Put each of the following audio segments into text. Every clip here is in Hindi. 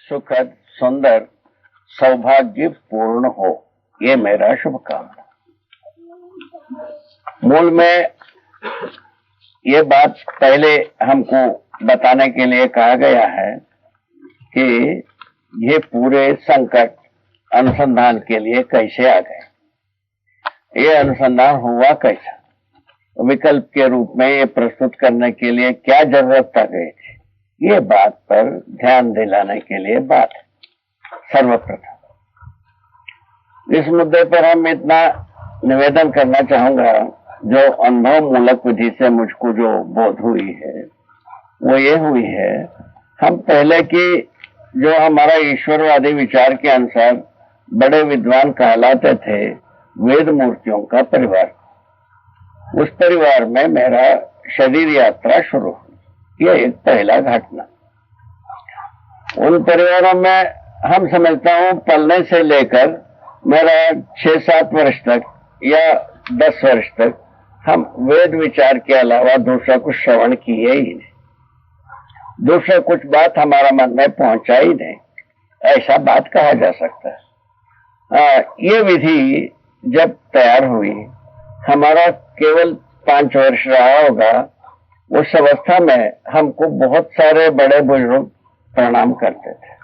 सुखद, सुंदर, सौभाग्य पूर्ण हो, ये मेरा शुभकामना। मूल में ये बात पहले हमको बताने के लिए कहा गया है कि ये पूरे संकट अनुसंधान के लिए कैसे आ गए, ये अनुसंधान हुआ कैसा, विकल्प के रूप में ये प्रस्तुत करने के लिए क्या जरूरत पड़ गई थी, ये बात पर ध्यान दिलाने के लिए बात है। सर्वप्रथम इस मुद्दे पर हम इतना निवेदन करना चाहूंगा, जो अनुभव मूलक विधि से मुझको जो बोध हुई है वो ये हुई है, हम पहले की जो हमारा ईश्वरवादी विचार के अनुसार बड़े विद्वान कहलाते थे, वेद मूर्तियों का परिवार, उस परिवार में मेरा शरीर यात्रा शुरू हुई। यह एक पहला घटना। उन परिवारों में हम समझता हूं पलने से लेकर मेरा 6-7 वर्ष तक या 10 वर्ष तक हम वेद विचार के अलावा दूसरा कुछ श्रवण किए ही नहीं, दूसरा कुछ बात हमारा मन में पहुंचा ही नहीं, ऐसा बात कहा जा सकता है। ये विधि जब तैयार हुई, हमारा केवल 5 वर्ष रहा होगा, उस अवस्था में हमको बहुत सारे बड़े बुजुर्ग प्रणाम करते थे।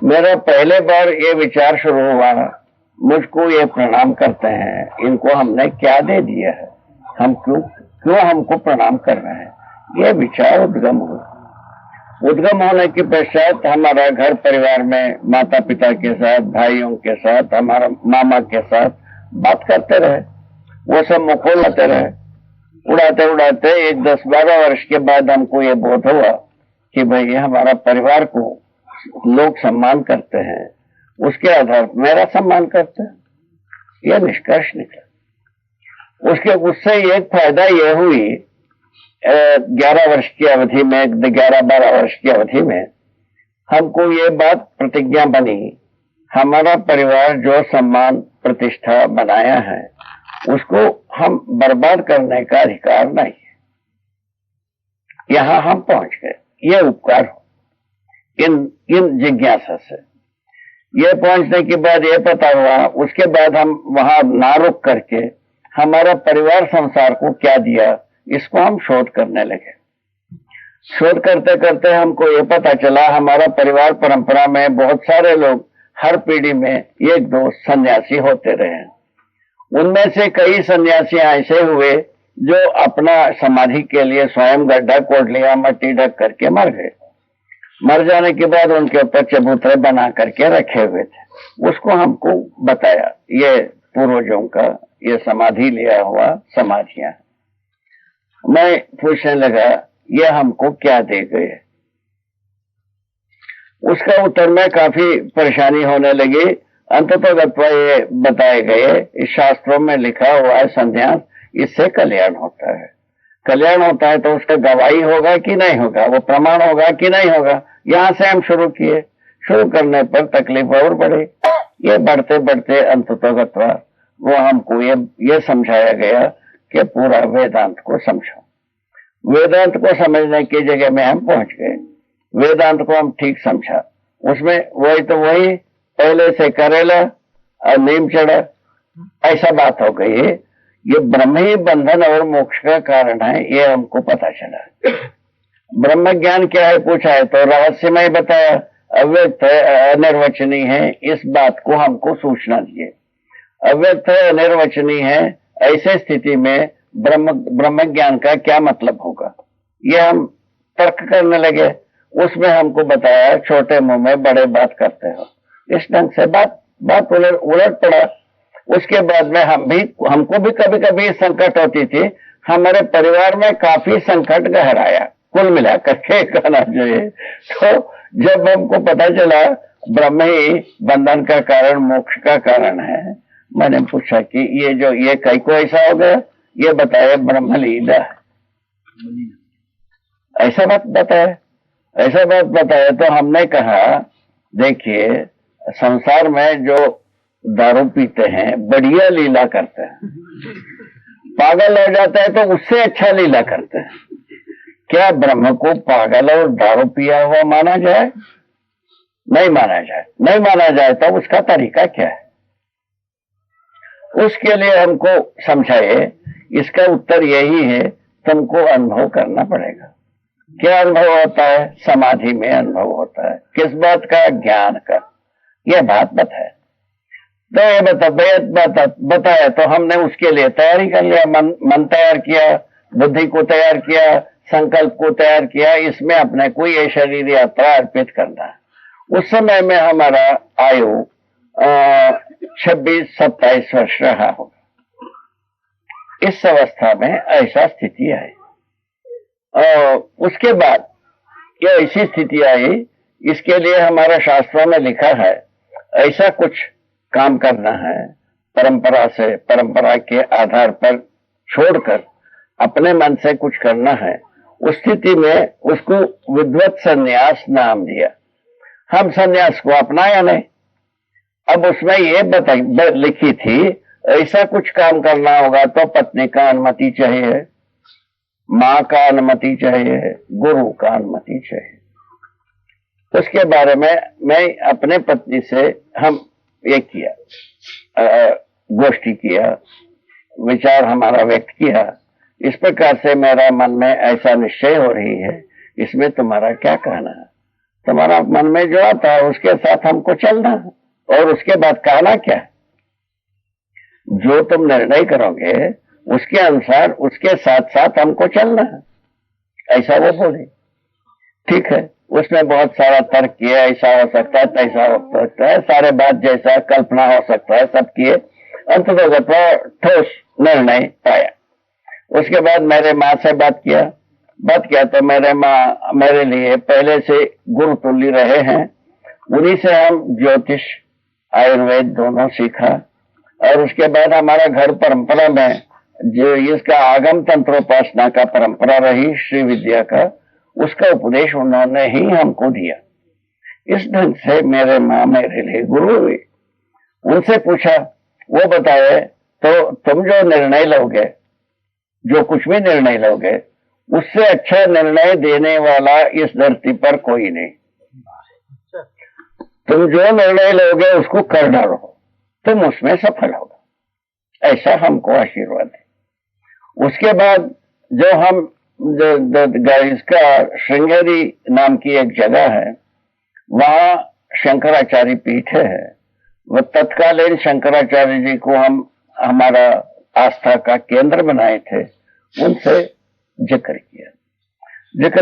मेरा पहले बार ये विचार शुरू हुआ, मुझको ये प्रणाम करते हैं, इनको हमने क्या दे दिया है, हम क्यों हमको प्रणाम कर रहे हैं, ये विचार उद्गम हुआ। उद्गम होने के पश्चात हमारा घर परिवार में माता पिता के साथ, भाइयों के साथ, हमारा मामा के साथ बात करते रहे, वो सब मुखो लाते रहे। उड़ाते उड़ाते एक 10-12 वर्ष के बाद हमको ये बोध हुआ कि भाई हमारा परिवार को लोग सम्मान करते हैं, उसके आधार पर मेरा सम्मान करते हैं, यह निष्कर्ष निकला। उससे एक फायदा यह हुई, 11 वर्ष की अवधि में, 11-12 वर्ष की अवधि में हमको ये बात प्रतिज्ञा बनी, हमारा परिवार जो सम्मान प्रतिष्ठा बनाया है उसको हम बर्बाद करने का अधिकार नहीं है। यहां हम पहुंच गए, ये उपकार हो इन जिज्ञासा से। ये पहुंचने के बाद ये पता हुआ, उसके बाद हम वहां ना रुक करके हमारा परिवार संसार को क्या दिया, इसको हम शोध करने लगे। शोध करते करते हमको ये पता चला, हमारा परिवार परंपरा में बहुत सारे लोग हर पीढ़ी में 1-2 सन्यासी होते रहे। उनमें से कई सन्यासी ऐसे हुए जो अपना समाधि के लिए स्वयं गड्ढा खोद लिया, मट्टी ढक करके मर गए। मर जाने के बाद उनके ऊपर चबूतरे बना करके रखे हुए थे। उसको हमको बताया, ये पूर्वजों का ये समाधि लिया हुआ समाधियां। मैं पूछने लगा, ये हमको क्या दे गए? उसका उत्तर में काफी परेशानी होने लगी। अंततः ये बताए गए, इस शास्त्रों में लिखा हुआ है, संन्यास, इससे कल्याण होता है। कल्याण होता है तो उसका गवाही होगा कि नहीं होगा, वो प्रमाण होगा कि नहीं होगा। यहां से हम शुरू किए। शुरू करने पर तकलीफ और बढ़ी। ये बढ़ते बढ़ते अंततः वो हमको ये समझाया गया कि पूरा वेदांत को समझो। वेदांत को समझने की जगह में हम पहुंच गए। वेदांत को हम ठीक समझा, उसमें वही पहले से करेला और नीम चढ़ा, ऐसा बात हो गई है। ये ब्रह्म ही बंधन और मोक्ष का कारण है, ये हमको पता चला। ब्रह्म ज्ञान क्या है पूछा है तो रहस्यमय बताया, अव्यक्त है, अनिर्वचनीय है, इस बात को हमको सूचना दिए। अव्यक्त है, अनिर्वचनीय है, ऐसे स्थिति में ब्रह्म ज्ञान का क्या मतलब होगा, ये हम तर्क करने लगे। उसमें हमको बताया, छोटे मुंह में बड़े बात करते हो, इस ढंग से बात उलट पड़ा। उसके बाद में हमको भी कभी कभी संकट होती थी। हमारे परिवार में काफी संकट गहराया, कुल मिलाकर के कहना चाहिए। तो जब हमको पता चला ब्रह्म ही बंधन का कारण, मोक्ष का कारण है, मैंने पूछा कि ये कई को ऐसा हो गया, ये बताया ब्रह्म लीला है, ऐसा बात बताया। तो हमने कहा, देखिए संसार में जो दारू पीते हैं बढ़िया लीला करते हैं, पागल हो जाता है तो उससे अच्छा लीला करते हैं। क्या ब्रह्म को पागल और दारू पिया हुआ माना जाए? नहीं माना जाए, नहीं माना जाए तो उसका तरीका क्या है, उसके लिए हमको समझाए। इसका उत्तर यही है, तुमको अनुभव करना पड़ेगा। क्या अनुभव होता है? समाधि में अनुभव होता है। किस बात का? ज्ञान का। यह बात बताए तो ये बताया तो हमने उसके लिए तैयारी कर लिया, मन तैयार किया, बुद्धि को तैयार किया, संकल्प को तैयार किया। इसमें अपने को ये शरीर यात्रा अर्पित करना है। उस समय में हमारा आयु 26-27 वर्ष रहा होगा। इस अवस्था में ऐसा स्थिति आई। उसके बाद ये ऐसी स्थिति आई, इसके लिए हमारा शास्त्रों में लिखा है ऐसा कुछ काम करना है, परंपरा से, परंपरा के आधार पर छोड़कर अपने मन से कुछ करना है। उस स्थिति में उसको विद्वत संन्यास नाम दिया। हम संन्यास को अपनाया नहीं। अब उसमें ये लिखी थी ऐसा कुछ काम करना होगा तो पत्नी का अनुमति चाहिए, माँ का अनुमति चाहिए, गुरु का अनुमति चाहिए। उसके बारे में मैं अपने पत्नी से हम ये किया, गोष्ठी किया, विचार हमारा व्यक्त किया। इस प्रकार से मेरा मन में ऐसा निश्चय हो रही है, इसमें तुम्हारा क्या कहना है? तुम्हारा मन में जो आता है उसके साथ हमको चलना है, और उसके बाद कहना क्या है? जो तुम निर्णय करोगे उसके अनुसार, उसके साथ साथ हमको चलना है, ऐसा वो बोली। ठीक है, उसमें बहुत सारा तर्क किया, ऐसा हो सकता है, तैसा हो सकता है, सारे बात जैसा कल्पना हो सकता है सब किए। अंततः ठोस निर्णय पाया। उसके बाद मेरे माँ से बात किया तो मेरे माँ मेरे लिए पहले से गुरु तुल्य रहे हैं। उन्हीं से हम ज्योतिष, आयुर्वेद दोनों सीखा। और उसके बाद हमारा घर परंपरा में जो इसका आगम तंत्रोपासना का परंपरा रही, श्री विद्या का, उसका उपदेश उन्होंने ही हमको दिया। इस ढंग से मेरे माँ मेरे लिए गुरु हुई। उनसे पूछा, वो बताए तो तुम जो निर्णय लोगे, जो कुछ भी निर्णय लोगे, उससे अच्छा निर्णय देने वाला इस धरती पर कोई नहीं। तुम जो निर्णय लोगे उसको कर डालो, तुम उसमें सफल होगा, ऐसा हमको आशीर्वाद है। उसके बाद जो हम इसका श्रृंगेरी नाम की एक जगह है, वहां शंकराचार्य पीठ है। वह तत्कालीन शंकराचार्य जी को हम हमारा आस्था का केंद्र बनाए थे। उनसे जिक्र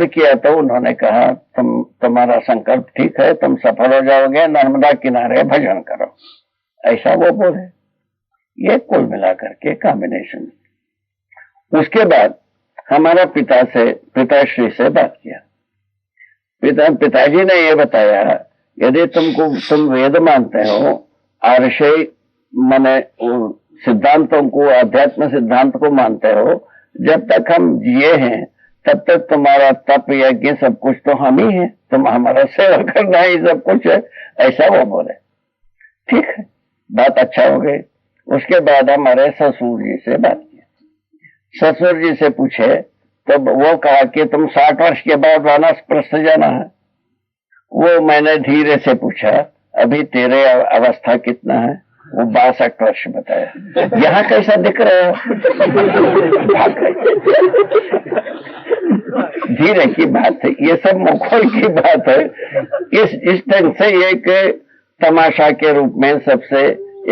किया तो उन्होंने कहा, तुम्हारा संकल्प ठीक है, तुम सफल हो जाओगे, नर्मदा किनारे भजन करो, ऐसा वो बोले। ये कुल मिलाकर के कॉम्बिनेशन। उसके बाद हमारा पिताश्री से बात किया। पिताजी ने ये बताया, यदि तुम वेद मानते हो, आर्षय माने सिद्धांतों को, अध्यात्म सिद्धांत को मानते हो, जब तक हम जिए हैं तब तक तुम्हारा तप यज्ञ सब कुछ तो हम ही है, तुम हमारा सेवा करना ही सब कुछ है, ऐसा वो बोले। ठीक है, बात अच्छा हो गई। उसके बाद हमारे ससुर जी से बात की। ससुर जी से पूछे तो वो कहा कि तुम 60 वर्ष के बाद वानप्रस्थ जाना है। वो मैंने धीरे से पूछा, अभी तेरे अवस्था कितना है? वो 62 वर्ष बताया। यहाँ कैसा दिख रहा है? धीरे की बात है, ये सब मुखोल की बात है। इस ढंग से एक तमाशा के रूप में सबसे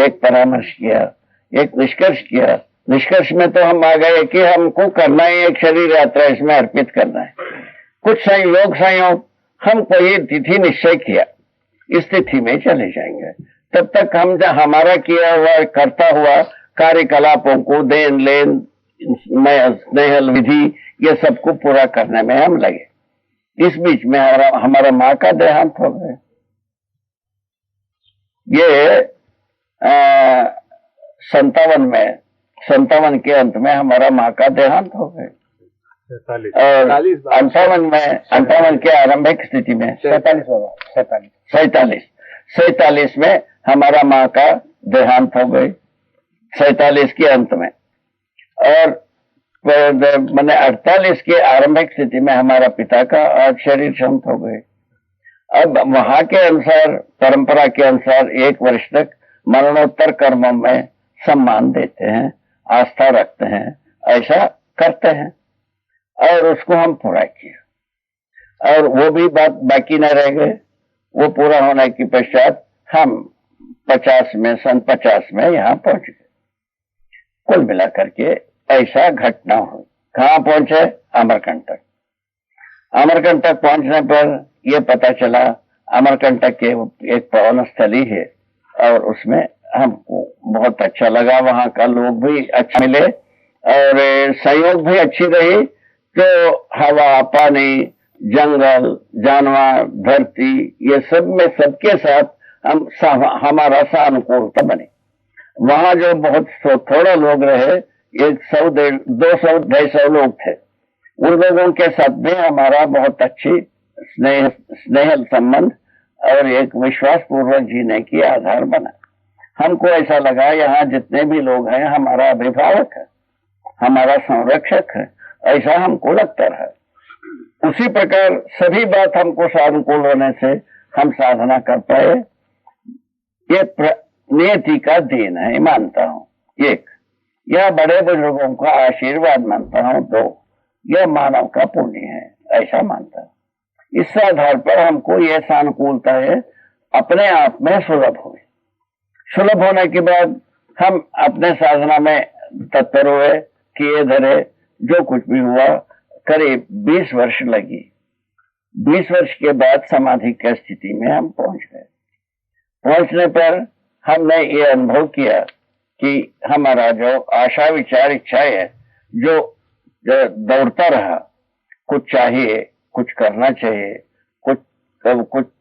एक परामर्श किया, एक निष्कर्ष किया। निष्कर्ष में तो हम आ गए कि हमको करना है एक शरीर यात्रा, इसमें अर्पित करना है। कुछ संयोग हम कोई तिथि निश्चय किया, इस तिथि में चले जाएंगे। तब तक हम हमारा किया हुआ करता हुआ कार्यकलापों को, देन लेन, स्नेहल विधि, ये सबको पूरा करने में हम लगे। इस बीच में हमारा माँ का देहांत हो गया। ये 57 के अंत में हमारा माँ का देहांत हो गया। और 58 के आरंभिक स्थिति में 47 में हमारा माँ का देहांत हो गई, 47 के अंत में। और मैंने 48 के आरंभिक स्थिति में हमारा पिता का शरीर शांत हो गए। अब वहां के अनुसार, परंपरा के अनुसार 1 वर्ष तक मरणोत्तर कर्मों में सम्मान देते हैं, आस्था रखते हैं, ऐसा करते हैं और उसको हम पूरा किया और वो भी बात बाकी न रह गए। वो पूरा होने के पश्चात हम 50 में, सन 50 में यहाँ पहुंच गए। कुल मिलाकर के ऐसा घटना हुई। कहाँ पहुंचे? अमरकंटक। अमरकंटक पहुंचने पर यह पता चला अमरकंटक के एक पावन स्थली है और उसमें हमको बहुत अच्छा लगा। वहां का लोग भी अच्छा मिले और सहयोग भी अच्छी रही। तो हवा, पानी, जंगल, जानवर, धरती, ये सब में सबके साथ हमारा सानुकूलता बनी। वहां जो बहुत थोड़े लोग रहे, 100, 200, 250 लोग थे, उन लोगों के साथ में हमारा बहुत अच्छी स्नेह संबंध और एक विश्वास पूर्वक जीने की आधार बना। हमको ऐसा लगा यहाँ जितने भी लोग हैं हमारा अभिभावक है, हमारा संरक्षक है, ऐसा हमको लगता रहा। उसी प्रकार सभी बात हमको सानुकूल होने से हम साधना कर पाए। ये नियति का देन है मानता हूँ। 1, यह बड़े बुजुर्गों का आशीर्वाद मानता हूँ। 2, यह मानव का पुण्य है, ऐसा मानता हूँ। इस आधार पर हमको यह सानुकूलता है अपने आप में सुलभ हुई। सुलभ होने के बाद हम अपने साधना में तत्पर हुए, किए धरे, जो कुछ भी हुआ। करीब 20 वर्ष लगी। 20 वर्ष के बाद समाधि की स्थिति में हम पहुंच गए। पहुंचने पर हमने ये अनुभव किया कि हमारा जो आशा, विचार, इच्छा है, जो दौड़ता रहा, कुछ चाहिए, कुछ करना चाहिए, कुछ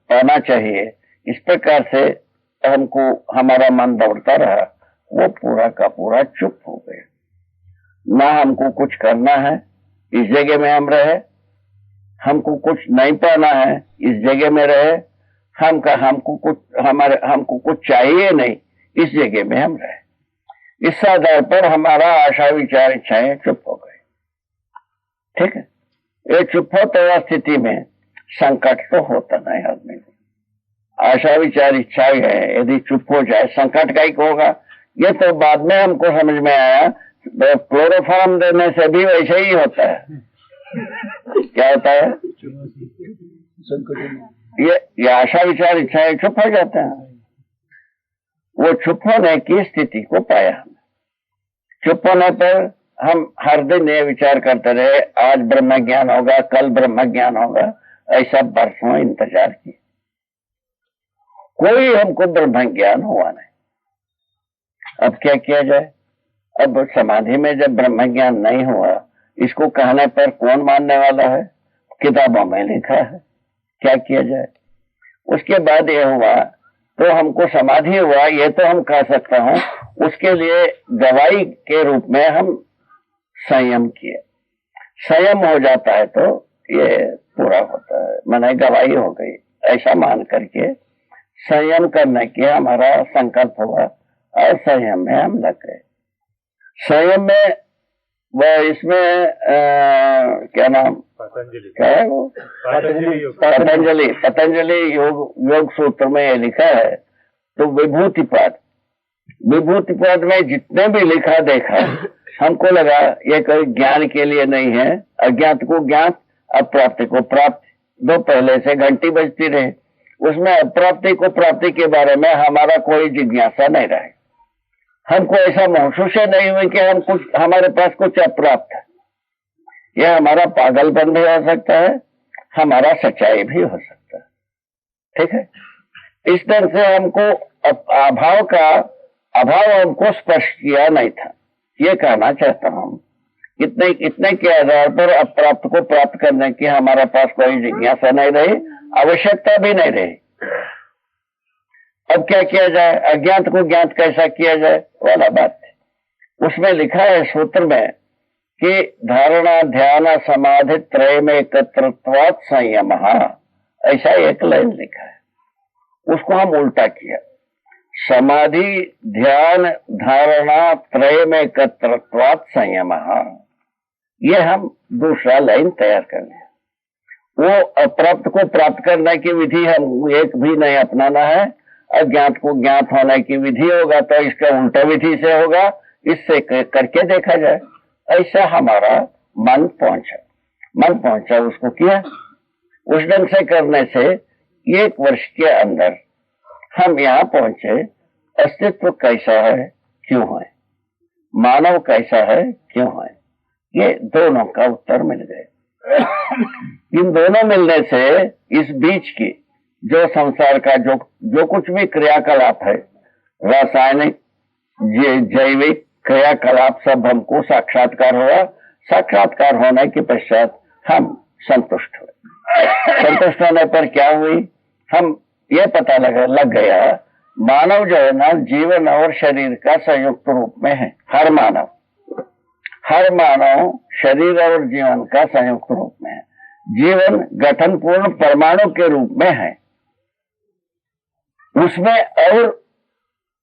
पाना चाहिए, इस प्रकार से हमको हमारा मन दौड़ता रहा, वो पूरा का पूरा चुप हो गया। ना हमको कुछ करना है, इस जगह में हम रहे। हमको कुछ नहीं पाना है, इस जगह में रहे। हमको कुछ चाहिए नहीं, इस जगह में हम रहे। इस आधार पर हमारा आशा, विचार, इच्छाएं चुप हो गए। ठीक है। ये चुप होते स्थिति में संकट तो होता नहीं आदमी को। आशा, विचार, इच्छाएं है, यदि चुप हो जाए संकट का ही होगा। ये तो बाद में हमको समझ में आया, क्लोरोफॉर्म देने से भी वैसे ही होता है। क्या होता है? ये आशा, विचार, इच्छाएं चुप हो जाते हैं। वो चुप होने की स्थिति को पाया हमने। चुप होने पर हम हर दिन ये विचार करते रहे, आज ब्रह्म ज्ञान होगा, कल ब्रह्म ज्ञान होगा, ऐसा बरसों इंतजार किया। कोई हमको ब्रह्म ज्ञान हुआ नहीं। अब क्या किया जाए? अब समाधि में जब ब्रह्म ज्ञान नहीं हुआ, इसको कहने पर कौन मानने वाला है? किताबों में लिखा है, क्या किया जाए? उसके बाद ये हुआ तो हमको समाधि हुआ, ये तो हम कह सकता हूं। उसके लिए दवाई के रूप में हम संयम किए। संयम हो जाता है तो ये पूरा होता है, माने गवाही हो गई, ऐसा मान करके संयम करने के हमारा संकल्प हुआ और संयम में हम लग गए। संयम में वह इसमें क्या नाम, क्या है वो? पतंजलि योग सूत्र में ये लिखा है। तो विभूतिपाद में जितने भी लिखा देखा, हमको लगा ये कोई ज्ञान के लिए नहीं है। अज्ञात को ज्ञात, अप्राप्ति को प्राप्त, दो पहले से घंटी बजती रहे। उसमें अप्राप्ति को प्राप्ति के बारे में हमारा कोई जिज्ञासा नहीं रहे। हमको ऐसा महसूस नहीं हुई कि हमारे पास कुछ अप्राप्त है। यह हमारा पागलपन भी हो सकता है, हमारा सच्चाई भी हो सकता है। ठीक है। इस तरह से हमको अभाव हमको स्पर्श किया नहीं था, ये कहना चाहता हूं। इतने के आधार पर अप्राप्त को प्राप्त करने की हमारे पास कोई जिज्ञासा नहीं रही, आवश्यकता भी नहीं रही। अब क्या किया जाए? अज्ञात को ज्ञात कैसा किया जाए वाला बात है। उसमें लिखा है सूत्र में कि धारणा, ध्यान, समाधि त्रय में एकत्रत्वात् संयम, ऐसा एक लाइन लिखा है। उसको हम उल्टा किया, समाधि, ध्यान, धारणा त्रय में एकत्रत्वात् संयम, ये हम दूसरा लाइन तैयार कर लिया। वो अप्राप्त को प्राप्त करने की विधि हम एक भी नहीं अपनाना है। अज्ञात को ज्ञात होने की विधि होगा तो इसका उल्टा विधि से होगा, इससे करके देखा जाए। ऐसा हमारा मन पहुंचा, उसको किया। उस ढंग से करने से 1 वर्ष के अंदर हम यहाँ पहुंचे। अस्तित्व कैसा है, क्यों है, मानव कैसा है, क्यों है, ये दोनों का उत्तर मिल गए। इन दोनों मिलने से इस बीच की जो संसार का जो कुछ भी क्रियाकलाप है, रासायनिक जैविक क्रियाकलाप, सब हमको साक्षात्कार हुआ। साक्षात्कार होने के पश्चात हम संतुष्ट हुए। संतुष्ट होने पर क्या हुई, हम ये पता लग गया मानव जो है ना, जीवन और शरीर का संयुक्त रूप में है। हर मानव शरीर और जीवन का संयुक्त रूप में है। जीवन गठन पूर्ण परमाणु के रूप में है। उसमें और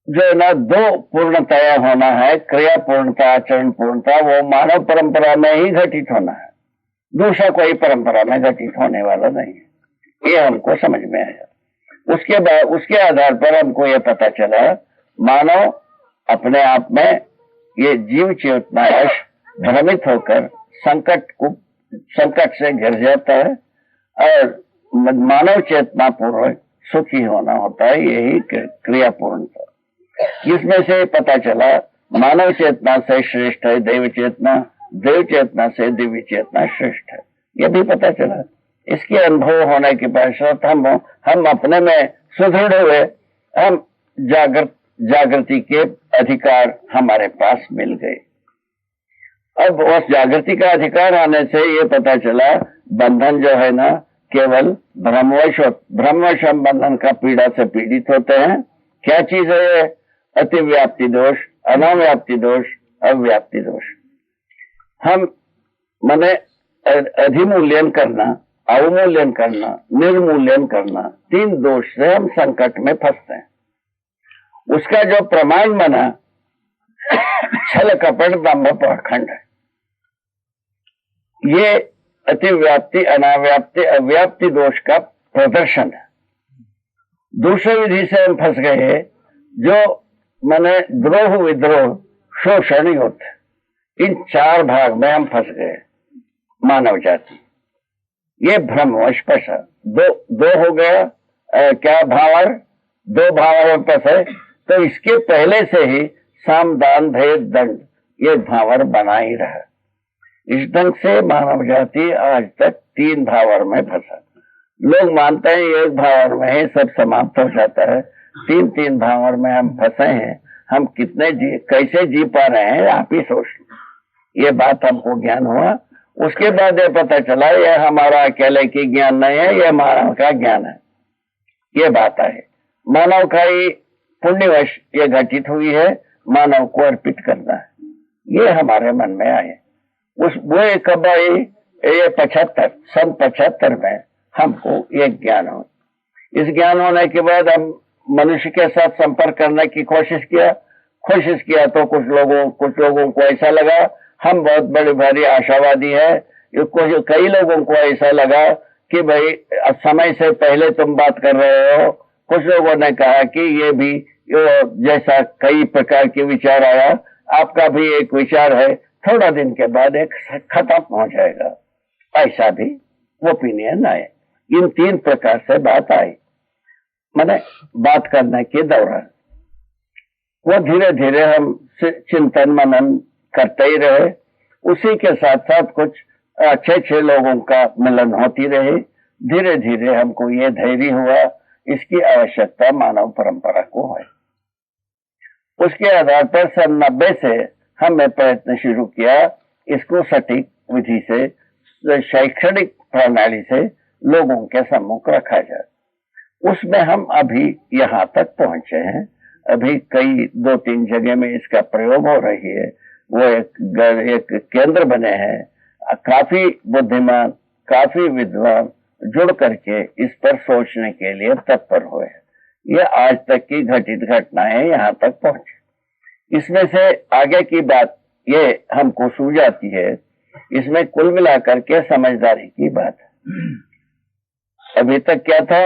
जो है ना 2 पूर्णतया होना है, क्रिया पूर्णता, आचरण पूर्णता, वो मानव परंपरा में ही घटित होना है। दूसरा कोई परंपरा में घटित होने वाला नहीं है। ये हमको समझ में आया। उसके आधार पर हमको ये पता चला मानव अपने आप में ये जीव चेतना भ्रमित होकर संकट से घिर जाता है और मानव चेतना पूर्वक सुखी होना होता है। यही क्रिया पूर्णता। इसमें से पता चला मानव चेतना से श्रेष्ठ है देव चेतना, देव चेतना से दिव्य चेतना श्रेष्ठ है। यह भी पता चला। इसके अनुभव होने के पश्चात हम अपने में सुदृढ़ हुए। हम जागृति के अधिकार हमारे पास मिल गए। अब उस जागृति का अधिकार आने से ये पता चला बंधन जो है ना केवल भ्रमवश हम बंधन का पीड़ा से पीड़ित होते हैं। क्या चीज है? अतिव्याप्ति दोष, अनाव्याप्ति दोष, अव्याप्ति दोष। हम माने अधिमूल्यन करना, अवमूल्यन करना, निर्मूल्यन करना, 3 दोष से हम संकट में फंसते हैं। उसका जो प्रमाण बना छल कपट दंभ पाखंड है। ये अतिव्याप्ति, अनाव्याप्ति, अव्याप्ति दोष का प्रदर्शन है। दूसरी विधि से हम फंस गए जो माने द्रोह, विद्रोह, शोषण, युद्ध, इन 4 भाग में हम फंस गए मानव जाति। ये भ्रमवश फंसा। दो हो गया क्या भावर, 2 भावर में फंसे। तो इसके पहले से ही साम दान भेद दंड ये भावर बना ही रहा। इस ढंग से मानव जाति आज तक 3 भावर में फंसा। लोग मानते हैं 1 भावर में ही सब समाप्त हो जाता है। 3 भावर में हम फंसे हैं। हम कैसे जी पा रहे हैं आप ही सोच लो। ये बात हमको ज्ञान हुआ। उसके बाद ये पता चला ये हमारा अकेले की ज्ञान नहीं है, ये मानव का ज्ञान है। ये बात है मानव का ही पुण्यवश ये घटित हुई है। मानव को अर्पित करना है, ये हमारे मन में आए। वो कब आई? ये 75 में हमको ये ज्ञान हो। इस ज्ञान होने के बाद हम मनुष्य के साथ संपर्क करने की कोशिश किया तो कुछ लोगों को ऐसा लगा हम बहुत बड़े भारी आशावादी है। कई लोगों को ऐसा लगा कि भाई समय से पहले तुम बात कर रहे हो। कुछ लोगों ने कहा कि ये भी जैसा कई प्रकार के विचार आया, आपका भी एक विचार है, थोड़ा दिन के बाद एक खत्म हो जाएगा। ऐसा भी ओपिनियन आए। इन 3 प्रकार से बात आई। मैंने बात करने के दौरान वो धीरे धीरे हम चिंतन मनन करते ही रहे। उसी के साथ साथ कुछ अच्छे लोगों का मिलन होती रही। धीरे धीरे हमको ये धैर्य हुआ इसकी आवश्यकता मानव परंपरा को है। उसके आधार पर सन 90 से हमने प्रयत्न शुरू किया इसको सटीक विधि से शैक्षणिक प्रणाली से लोगों के सम्मुख रखा जाए। उसमें हम अभी यहाँ तक पहुंचे हैं। अभी कई 2-3 जगह में इसका प्रयोग हो रही है। वो एक केंद्र बने हैं। काफी बुद्धिमान, काफी विद्वान जुड़ करके इस पर सोचने के लिए तत्पर हुए हैं। ये आज तक की घटित घटनाएं यहाँ तक पहुंची। इसमें से आगे की बात ये हमको सूझ आती है। इसमें कुल मिलाकर के समझदारी की बात है। अभी तक क्या था,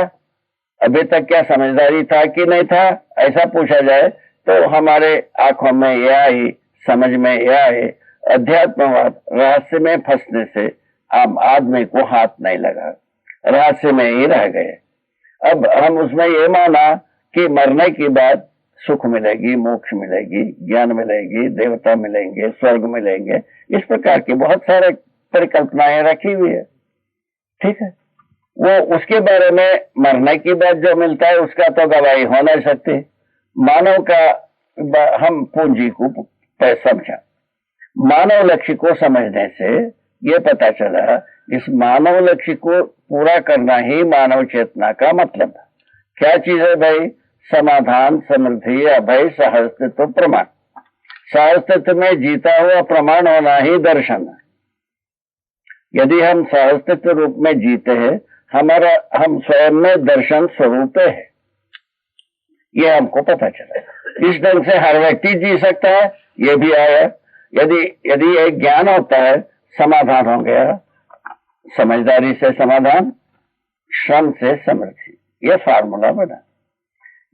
अभी तक क्या समझदारी था कि नहीं था, ऐसा पूछा जाए तो हमारे आंखों में यह आई, समझ में यह आए, अध्यात्मवाद रहस्य में फंसने से आम आदमी को हाथ नहीं लगा, रहस्य में ही रह गए। अब हम उसमें ये माना कि मरने के बाद सुख मिलेगी, मोक्ष मिलेगी, ज्ञान मिलेगी, देवता मिलेंगे, स्वर्ग मिलेंगे, इस प्रकार की बहुत सारे परिकल्पनाएं रखी हुई है। ठीक है, वो उसके बारे में मरने के बाद जो मिलता है उसका तो गवाही हो नहीं सकती। मानव का हम पूंजी को समझा, मानव लक्ष्य को समझने से ये पता चला इस मानव लक्ष्य को पूरा करना ही मानव चेतना का मतलब है। क्या चीज है भाई? समाधान, समृद्धि, अभय, सहअस्तित्व, प्रमाण। सहअस्तित्व में जीता हुआ प्रमाण होना ही दर्शन है। यदि हम सहअस्तित्व रूप में जीते हैं, हम स्वयं में दर्शन स्वरूप है, ये हमको पता चला। इस ढंग से हर व्यक्ति जी सकता है, ये भी आया। यदि एक ज्ञान होता है, समाधान हो गया, समझदारी से समाधान, श्रम से समृद्धि, ये फार्मूला बना।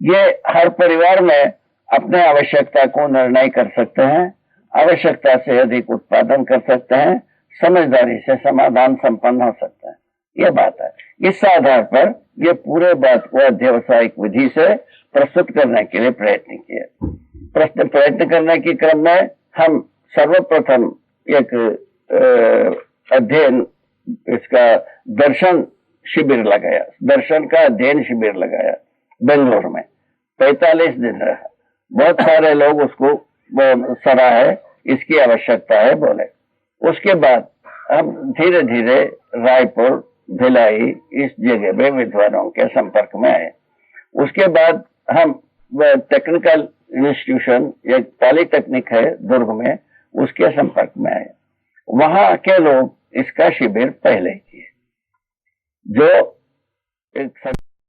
ये हर परिवार में अपने आवश्यकता को निर्णय कर सकते हैं, आवश्यकता से अधिक उत्पादन कर सकते हैं, समझदारी से समाधान संपन्न हो सकता है। ये बात है। इस आधार पर ये पूरे बात को अध्यवसायिक विधि से प्रस्तुत करने के लिए प्रयत्न किया। प्रयत्न करने के क्रम में हम सर्वप्रथम एक अध्ययन, इसका दर्शन शिविर लगाया, दर्शन का अध्ययन शिविर लगाया बेंगलोर में। 45 दिन रहा। बहुत सारे लोग उसको सराहे, इसकी आवश्यकता है बोले। उसके बाद हम धीरे धीरे रायपुर, भिलाई, इस जगह में विद्वानों के संपर्क में आए। उसके बाद हम टेक्निकल इंस्टीट्यूशन, एक पॉलिटेक्निक है दुर्ग में, उसके संपर्क में आए। वहां के लोग इसका शिविर पहले किए, जो एक